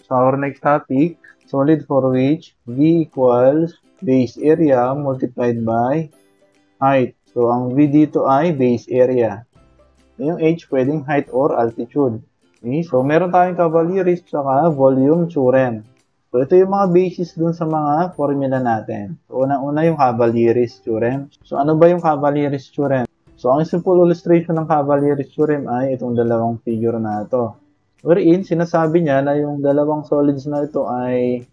So our next topic, solid for which V equals base area multiplied by height. So ang V dito ay base area. Yung H pwedeng height or altitude. Okay? So meron tayong Cavalieris saka volume theorem. So ito yung mga basis dun sa mga formula natin. So unang-una yung Cavalieris theorem. So ano ba yung Cavalieris theorem? So ang simple illustration ng Cavalieris theorem ay itong dalawang figure na ito. Wherein, sinasabi niya na yung dalawang solids na ito ay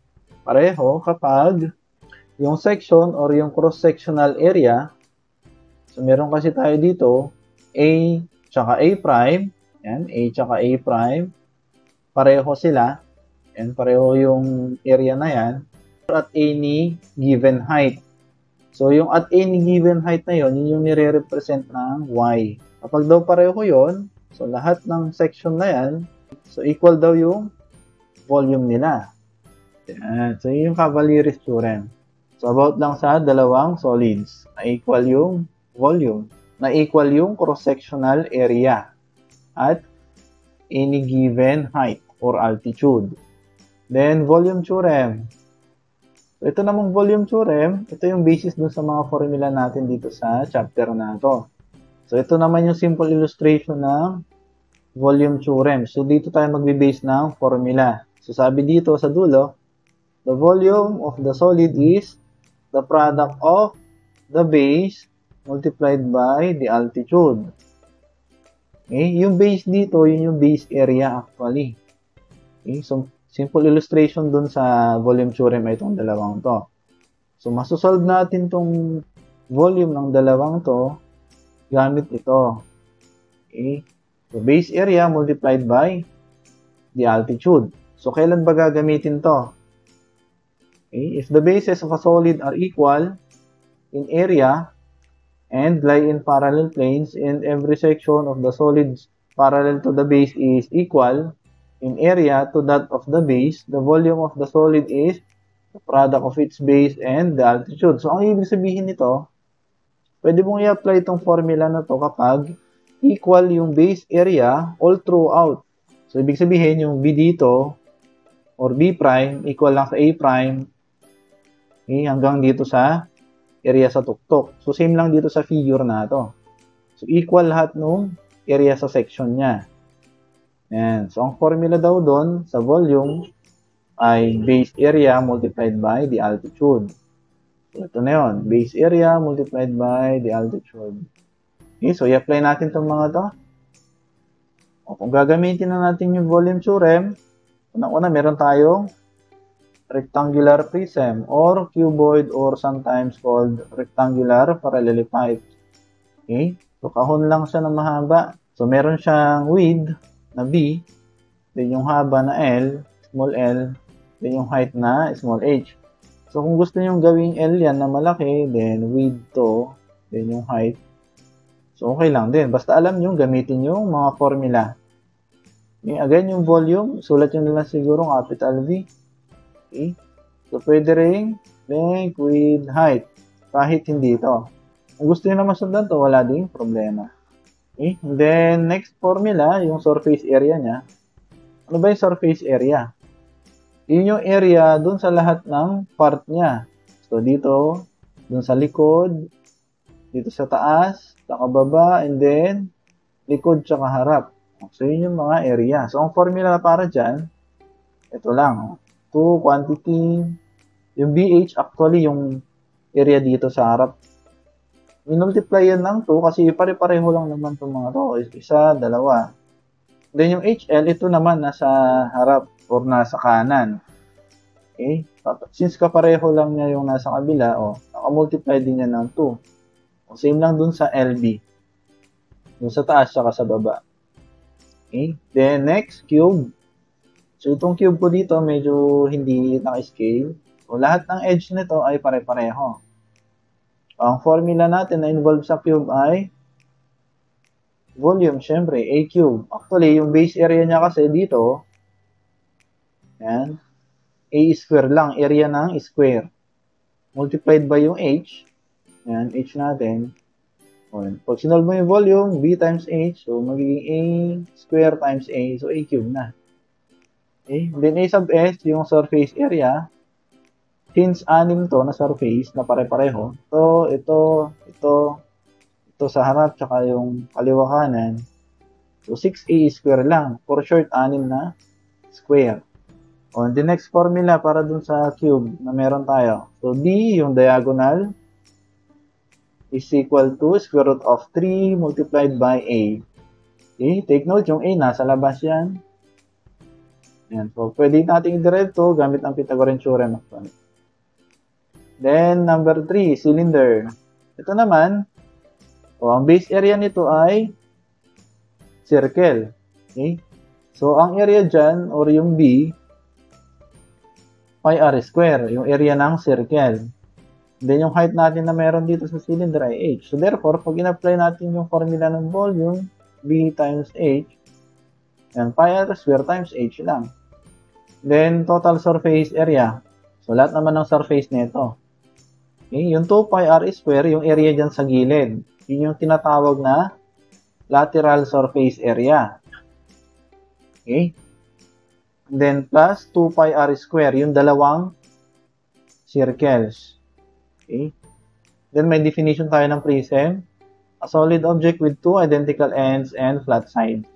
pareho kapag yung section or yung cross-sectional area, so meron kasi tayo dito, A tsaka A prime, yan, A tsaka A prime, pareho sila, yan, pareho yung area na yan, at any given height. So, yung at any given height na yon, yun yung nire-represent ng Y. Kapag daw pareho yon, so lahat ng section na yan, so, equal daw yung volume nila. Yan. So, yun yung Cavalieris theorem. So, about lang sa dalawang solids na equal yung volume, na equal yung cross-sectional area at any given height or altitude. Then, volume theorem. So, ito namang volume theorem, ito yung basis dun sa mga formula natin dito sa chapter na to. So, ito naman yung simple illustration ng volume theorem. So, dito tayo magbe-base ng formula. So, sabi dito sa dulo, the volume of the solid is the product of the base multiplied by the altitude. Okay? Yung base dito, yun yung base area actually. Okay? So, simple illustration dun sa volume theorem ay itong dalawang to. So, masosolve natin tong volume ng dalawang to gamit ito. Okay? So, base area multiplied by the altitude. So, kailan ba gagamitin to? Okay? If the bases of a solid are equal in area and lie in parallel planes and every section of the solid parallel to the base is equal in area to that of the base, the volume of the solid is the product of its base and the altitude. So, ang ibig sabihin nito, pwede mong i-apply itong formula na to kapag equal yung base area all throughout. So, ibig sabihin, yung B dito, or B prime, equal lang sa A prime, okay, hanggang dito sa area sa tuktok. So, same lang dito sa figure na to. So, equal lahat nung area sa section niya. Yan. So, ang formula daw doon sa volume ay base area multiplied by the altitude. So, ito na yun. Base area multiplied by the altitude. Okay, so i-apply natin itong mga to. O, kung gagamitin na natin yung volume theorem, unang-una meron tayong rectangular prism or cuboid or sometimes called rectangular parallelepiped. Okay, so kahon lang siya na mahaba. So meron siyang width na B, then yung haba na L, small l, then yung height na small h. So kung gusto nyo gawing L yan na malaki, then width to, then yung height, so, okay lang din. Basta alam nyo, gamitin yung mga formula. Okay, again, yung volume, sulat nyo lang siguro capital V. Okay. So, pwede rin length with height. Kahit hindi ito. Kung gusto nyo naman sundan to, wala ding problema. Okay. And then, next formula, yung surface area niya. Ano ba yung surface area? Yun yung area dun sa lahat ng part niya. So, dito, dun sa likod, dito sa taas, sa kababa, and then likod tsaka harap. So, yun yung mga area. So, ang formula para dyan, ito lang. 2 quantity, yung BH, actually, yung area dito sa harap. Minultiply yan ng 2 kasi pare-pareho lang naman itong mga to. Isa, dalawa. Then, yung HL, ito naman nasa harap or nasa kanan. Okay? Since kapareho lang niya yung nasa kabila, nakamultiply din niya ng 2. Same lang dun sa LB. Dun sa taas saka sa baba. Okay? Then, next, cube. So, itong cube ko dito, medyo hindi naka-scale. So, lahat ng edge nito ay pare-pareho. Ang formula natin na involved sa cube ay volume, syempre, A cube. Actually, yung base area niya kasi dito, yan, A square lang, area ng square. Multiplied by yung H, yan, H natin. Pag sinolve mo yung volume, V times H, so magiging A square times A, so A cube na. Okay? Then A sub S, yung surface area. Since 6 to na surface na pare-pareho, so ito sa harap tsaka yung kaliwa kanan. So 6A square lang. For short, 6 na square. On the next formula para dun sa cube na meron tayo. So D, yung diagonal, is equal to square root of 3 multiplied by A. Okay, take note, yung A nasa labas yan. Yan. So, pwede natin i-derive to gamit ang Pythagorean theorem. Then, number 3, cylinder. Ito naman, ang base area nito ay circle. Okay? So, ang area dyan, or yung B, pi r square, yung area ng circle. Then, yung height natin na meron dito sa cylinder ay h. So, therefore, pag in-apply natin yung formula ng volume, B times h, yan, pi r square times h lang. Then, total surface area. So, lahat naman ng surface nito. Okay, yung 2 pi r square, yung area dyan sa gilid. Yun yung tinatawag na lateral surface area. Okay? Then, plus 2 pi r square, yung dalawang circles. Okay? Then, may definition tayo ng prism. A solid object with two identical ends and flat sides.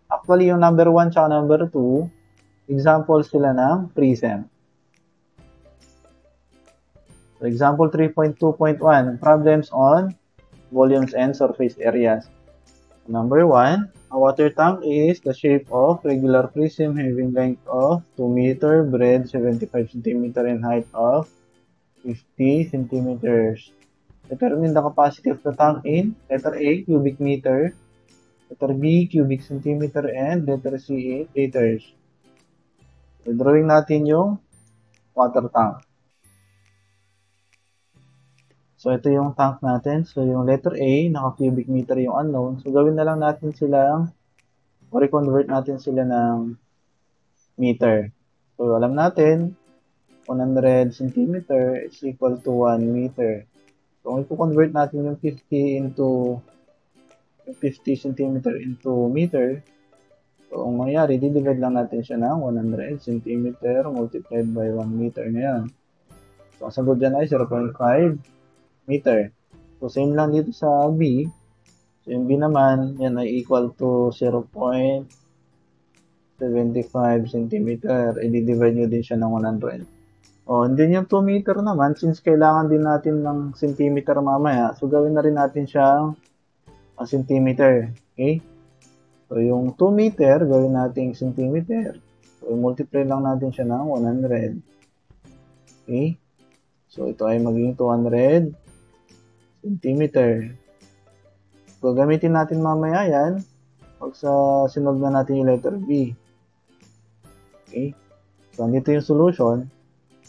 Actually, yung number 1 tsaka number 2, example sila ng prism. So, example 3.2.1, problems on volumes and surface areas. Number 1, a water tank is the shape of regular prism having length of 2 meter, breadth 75 cm, and height of 50 centimeters. Determine the capacity of the tank in letter A, cubic meter, letter B, cubic centimeter, and letter C, 8 liters. So, drawing natin yung water tank. So, ito yung tank natin. So, yung letter A, naka-cubic meter yung unknown. So, gawin na lang natin silang, or i-convert natin sila ng meter. So, alam natin, 100 cm is equal to 1 meter. So, kung i-convert natin yung 50 cm into meter, so, ang mangyari, di-divide lang natin siya ng 100 cm multiplied by 1 meter na yan. So, ang sagot dyan ay 0.5 meter. So, same lang dito sa B. So, yung B naman, yan ay equal to 0.75 cm. I-divide nyo din siya ng 100. O, and then yung 2 meter naman, since kailangan din natin ng centimeter mamaya, so gawin na rin natin siyang centimeter. Okay? So, yung 2 meter, gawin natin centimeter. So, multiply lang natin siya ng 100. Okay? So, ito ay magiging 200 centimeter. So, gamitin natin mamaya yan pag sa sinod na natin yung letter B. Okay? So, andito yung solution.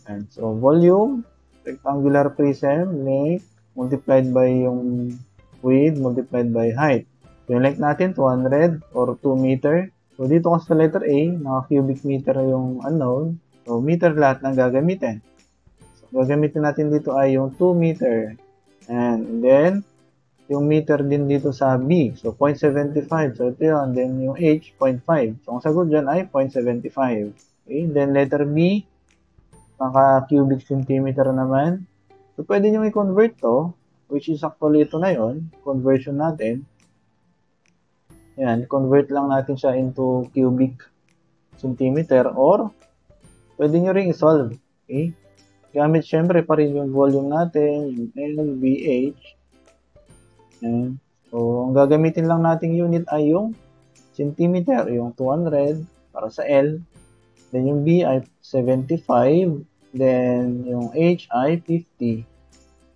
And so, volume, rectangular prism, length, multiplied by yung width, multiplied by height. So, yung length natin, 200 or 2 meter. So, dito kasi sa letter A, naka-cubic meter yung unknown. So, meter lahat ng gagamitin. So, gagamitin natin dito ay yung 2 meter. And then, yung meter din dito sa B. So, 0.75. So, ito yun. Then, yung H, 0.5. So, ang sagot dyan ay 0.75. Okay? Then, letter B, naka-cubic centimeter naman. So, pwede nyo i-convert to, which is actually ito na yun. Conversion natin. Yan, convert lang natin siya into cubic centimeter or pwede nyo rin i-solve. Okay? Gamit syempre pa rin yung volume natin, yung L, V, H. Yan. So, ang gagamitin lang nating unit ay yung centimeter, yung 200 para sa L. Then yung B ay 75. Then yung H ay 50.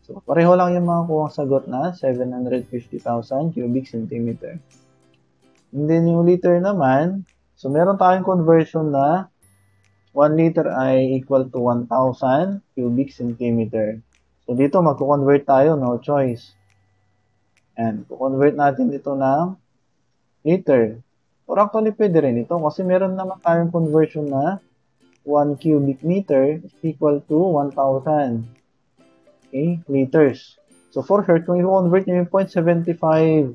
So, pareho lang yung mga kuwang sagot na 750,000 cubic centimeter. And then yung liter naman, so meron tayong conversion na 1 liter ay equal to 1,000 cubic centimeter. So, dito magko-convert tayo, no choice. And, convert natin dito ng liter. Or actually, pwede rin ito kasi meron naman tayong conversion na 1 cubic meter is equal to 1,000 liters. So, for short, kung i-convert nyo yung 0.75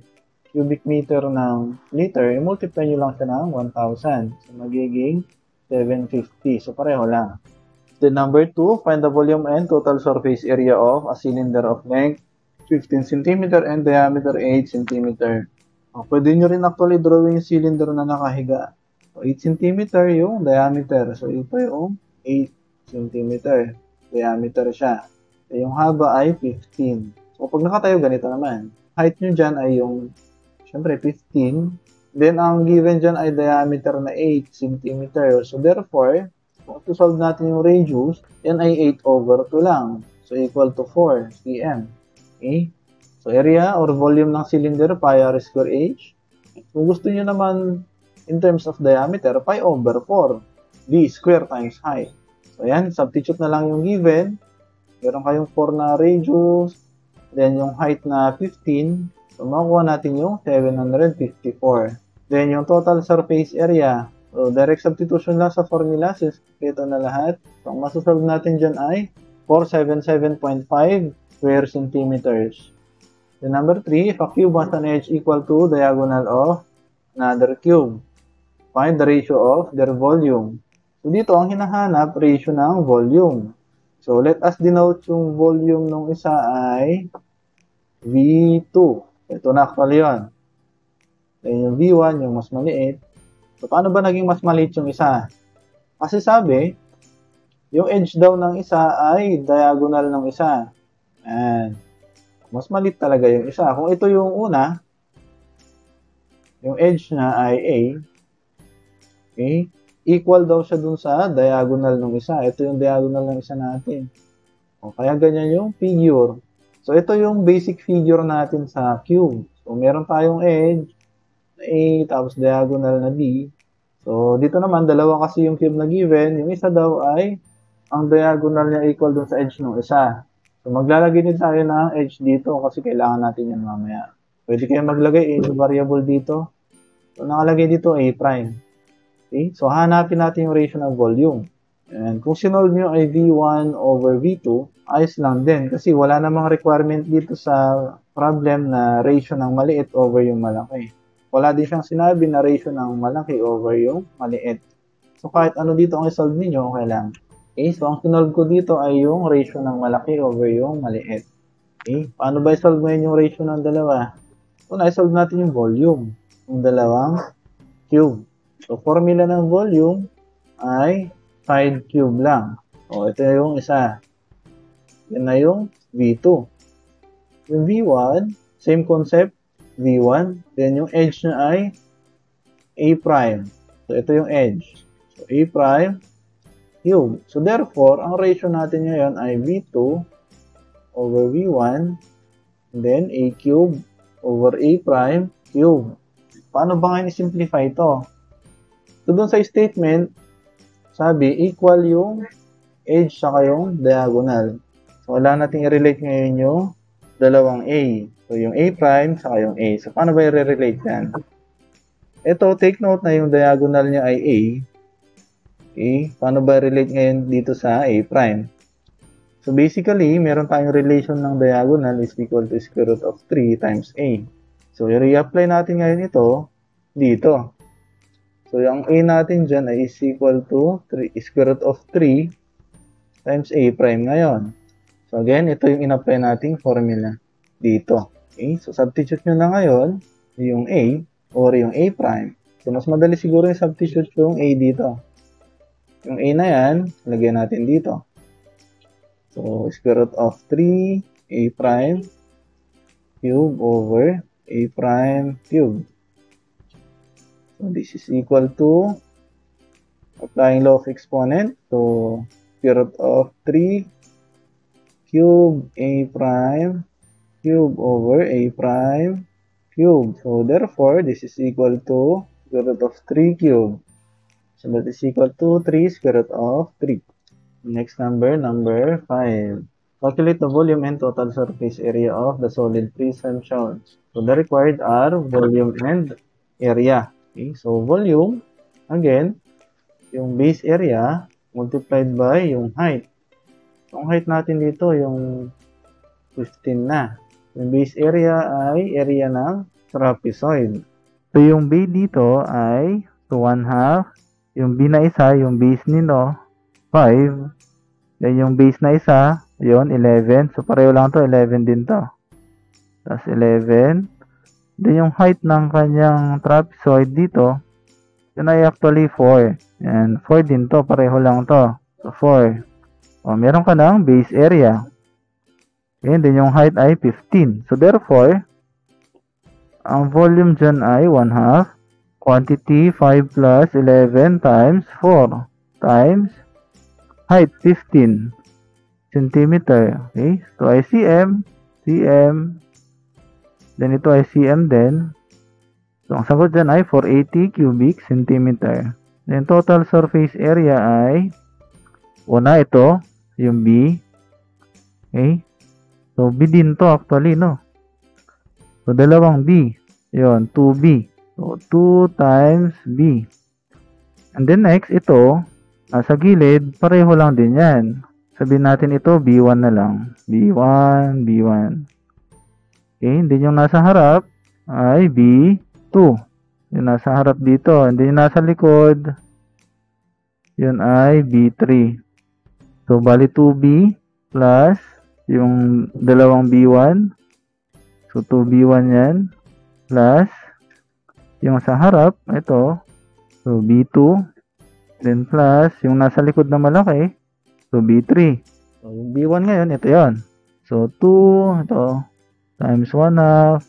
cubic meter ng liter, i-multiply nyo lang siya ng 1,000. So, magiging 750. So, pareho lang. Then, number 2, find the volume and total surface area of a cylinder of length 15 cm and diameter 8 cm. Pwede nyo rin actually drawing yung cylinder na nakahiga. So, 8 cm yung diameter. So, ito yung 8 cm. Diameter siya. So, yung haba ay 15. So, pag nakatayo, ganito naman. Height nyo dyan ay yung, syempre, 15. Then, ang given dyan ay diameter na 8 cm. So, therefore, kung to-solve natin yung radius, yan ay 8/2 lang. So, equal to 4 cm. Okay? So, area or volume ng cylinder, pi r square h. Kung gusto nyo naman, in terms of diameter, pi/4. V square times height. So, yan. Substitute na lang yung given. Meron kayong 4 na radius. Then, yung height na 15. So, makuha natin yung 754. Then, yung total surface area. So, direct substitution lang sa formula. Ito na lahat. So, ang masasolve natin dyan ay 477.5 square centimeters. Then, number 3, if a cube has an edge equal to diagonal of another cube, find the ratio of their volume. So, dito, ang hinahanap, ratio ng volume. So, let us denote yung volume ng isa ay V2. Ito na actually yun. Then, yung V1, yung mas maliit. So, paano ba naging mas maliit yung isa? Kasi sabi, yung edge daw ng isa ay diagonal ng isa. Ayan. Mas maliit talaga yung isa. Kung ito yung una, yung edge na ay A, okay, equal daw siya dun sa diagonal ng isa. Ito yung diagonal ng isa natin. O, kaya ganyan yung figure. So, ito yung basic figure natin sa cube. So, meron tayong edge na A, tapos diagonal na D. So, dito naman, dalawa kasi yung cube na given. Yung isa daw ay, ang diagonal niya equal dun sa edge ng isa. So, maglalagay din tayo ng edge dito kasi kailangan natin yan mamaya. Pwede kayo maglagay ng variable dito. So, nakalagay dito A prime. Okay? So, hanapin natin yung ratio ng volume. And kung sinolve nyo ay V1/V2, ayos lang din. Kasi wala namang requirement dito sa problem na ratio ng maliit over yung malaki. Wala din siyang sinabi na ratio ng malaki over yung maliit. So, kahit ano dito ang isolve ninyo, okay lang. Okay, so ang sinolve ko dito ay yung ratio ng malaki over yung maliit. Okay, paano ba isolve ngayon yung ratio ng dalawa? So, na-solve natin yung volume ng dalawang cube. So, formula ng volume ay side cube lang. O, ito yung isa. Yan na yung V2. Yung V1, same concept, V1. Then, yung edge na ay A prime. So, ito yung edge. So, A prime cube. So, therefore, ang ratio natin ngayon ay V2 over V1, and then A cube over A prime cube. Paano ba ngayon i-simplify ito? So, dun sa statement, sabi, equal yung edge saka yung diagonal. So, wala natin i-relate ngayon yung dalawang A. So, yung A prime saka yung A. So, paano ba i-relate yan? Ito, take note na yung diagonal niya ay A. Okay, paano ba relate ngayon dito sa A prime? So basically, meron tayong relation ng diagonal is equal to square root of 3 times A. So i-reapply natin ngayon ito dito. So yung A natin dyan ay is equal to square root of 3 times A prime ngayon. So again, ito yung in-apply nating formula dito. Okay, so substitute nyo na ngayon yung A or yung A prime. So mas madali siguro yung substitute yung A dito. Yung A na yan, lagyan natin dito. So, square root of 3 A prime cube over A prime cube. So, this is equal to, applying law of exponent, so, square root of 3 cube A prime cube over A prime cube. So, therefore, this is equal to square root of 3 cube. So, that is equal to 3 square root of 3. Next number 5. Calculate the volume and total surface area of the solid prism shown. So, the required are volume and area. Okay, so volume, again, yung base area multiplied by yung height. So, ang height natin dito, yung 15 na. Yung base area ay area ng trapezoid. So, yung B dito ay 2 1/2 Yung B na isa, yung base nino, 5. Then yung base na isa, yun, 11. So, pareho lang to, 11 din to. Tapos 11. Then yung height ng kanyang trapezoid dito, yun ay actually 4. And 4 din to, pareho lang to. So, 4. O, meron ka ng base area. Okay, then yung height ay 15. So, therefore, ang volume dyan ay 1/2. Quantity 5 plus 11 times 4 times height 15 centimeter. Okay, so ay cm, cm, then ito ay cm din. So, ang sagot dyan ay 480 cubic centimeter. Then, total surface area ay, una ito, yung B. Okay, so B din to actually, no? So, dalawang B. Yun, 2B. So, 2 times B. And then next, ito, sa gilid, pareho lang din yan. Sabihin natin ito, B1 na lang. B1, B1. Okay, and then yung nasa harap ay B2. Yung nasa harap dito. And then yung nasa likod, yun ay B3. So, bali 2B plus yung dalawang B1. So, 2B1 yan. Plus yung sa harap, ito. So, B2. Then plus yung nasa likod na malaki. So, B3. So, yung B1 ngayon, ito yon. So, 2, ito, times 1/2.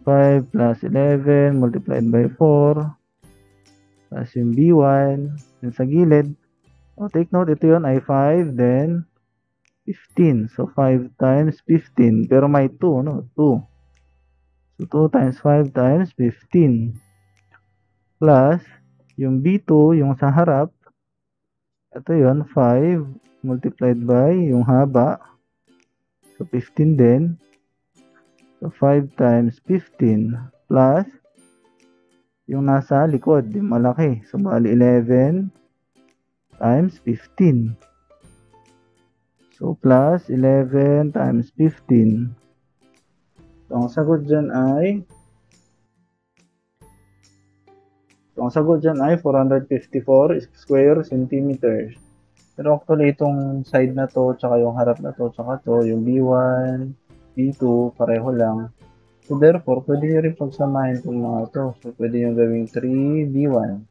5 plus 11 multiplied by 4. Plus yung B1. Yung sa gilid. O, take note, ito yon ay 5, then 15. So, 5 times 15. Pero may 2, no? 2. So, 2 times 5 times 15. Plus, yung B2, yung sa harap, ito yon 5 multiplied by yung haba. So, 15 din. So, 5 times 15 plus yung nasa likod, yung malaki. So, bali 11 times 15. So, plus 11 times 15. So, ang sagot dyan ay 454 square centimeters. Pero actually, itong side na to, tsaka yung harap na to, tsaka to, yung B1, B2, pareho lang. So, therefore, pwede nyo rin pagsamahin itong mga to. So, pwede nyo gawing 3B1.